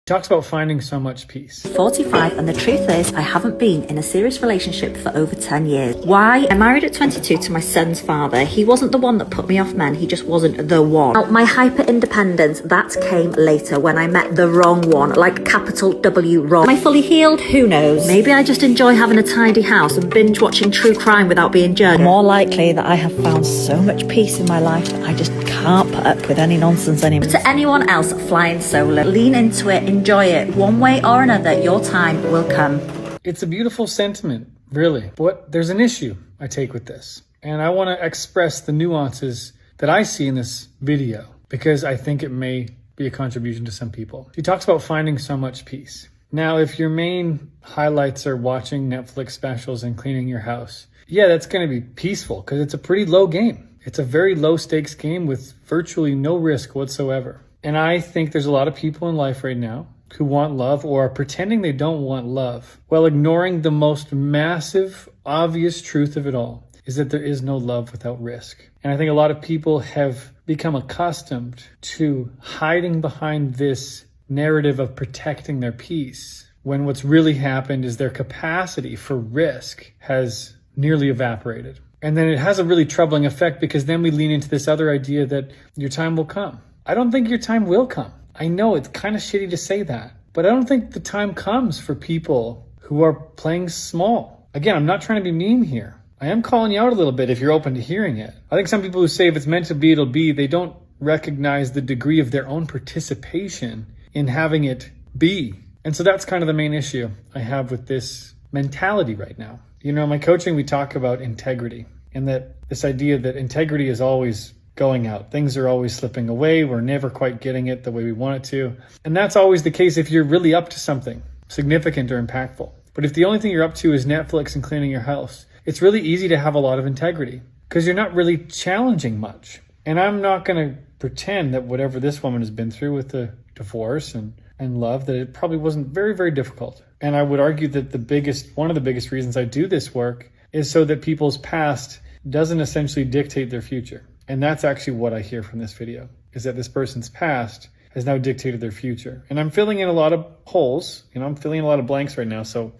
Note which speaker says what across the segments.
Speaker 1: Talks about finding so much peace.
Speaker 2: 45, and the truth is I haven't been in a serious relationship for over 10 years. Why? I married at 22 to my son's father. He wasn't the one that put me off men, he just wasn't the one. Now, my hyper independence, that came later when I met the wrong one, like capital W wrong. Am I fully healed? Who knows? Maybe I just enjoy having a tidy house and binge watching true crime without being judged. More likely that I have found so much peace in my life that I just can't put up with any nonsense anymore. But to anyone else flying solo, lean into it, enjoy it. One way or another, your time will come.
Speaker 1: It's a beautiful sentiment, really. But there's an issue I take with this. And I want to express the nuances that I see in this video because I think it may be a contribution to some people. She talks about finding so much peace. Now, if your main highlights are watching Netflix specials and cleaning your house, yeah, that's going to be peaceful because it's a pretty low game. It's a very low stakes game with virtually no risk whatsoever. And I think there's a lot of people in life right now who want love or are pretending they don't want love while ignoring the most massive, obvious truth of it all is that there is no love without risk. And I think a lot of people have become accustomed to hiding behind this narrative of protecting their peace when what's really happened is their capacity for risk has nearly evaporated. And then it has a really troubling effect because then we lean into this other idea that your time will come. I don't think your time will come. I know it's kind of shitty to say that, but I don't think the time comes for people who are playing small. Again, I'm not trying to be mean here. I am calling you out a little bit if you're open to hearing it. I think some people who say if it's meant to be, it'll be, they don't recognize the degree of their own participation in having it be. And so that's kind of the main issue I have with this mentality right now. You know, in my coaching, we talk about integrity and that this idea that integrity is always going out. Things are always slipping away. We're never quite getting it the way we want it to. And that's always the case if you're really up to something significant or impactful. But if the only thing you're up to is Netflix and cleaning your house, it's really easy to have a lot of integrity because you're not really challenging much. And I'm not going to pretend that whatever this woman has been through with the divorce and love, that it probably wasn't very, very difficult. And I would argue that one of the biggest reasons I do this work is so that people's past doesn't essentially dictate their future. And that's actually what I hear from this video, is that this person's past has now dictated their future. And I'm filling in a lot of holes, I'm filling in a lot of blanks right now. So,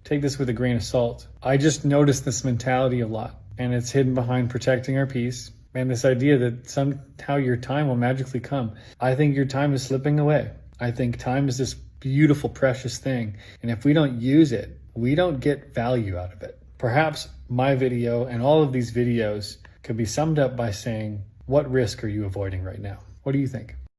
Speaker 1: take this with a grain of salt. I just noticed this mentality a lot, and it's hidden behind protecting our peace and this idea that somehow your time will magically come. I think your time is slipping away. I think time is this beautiful, precious thing. And if we don't use it, we don't get value out of it. Perhaps my video and all of these videos could be summed up by saying, what risk are you avoiding right now? What do you think?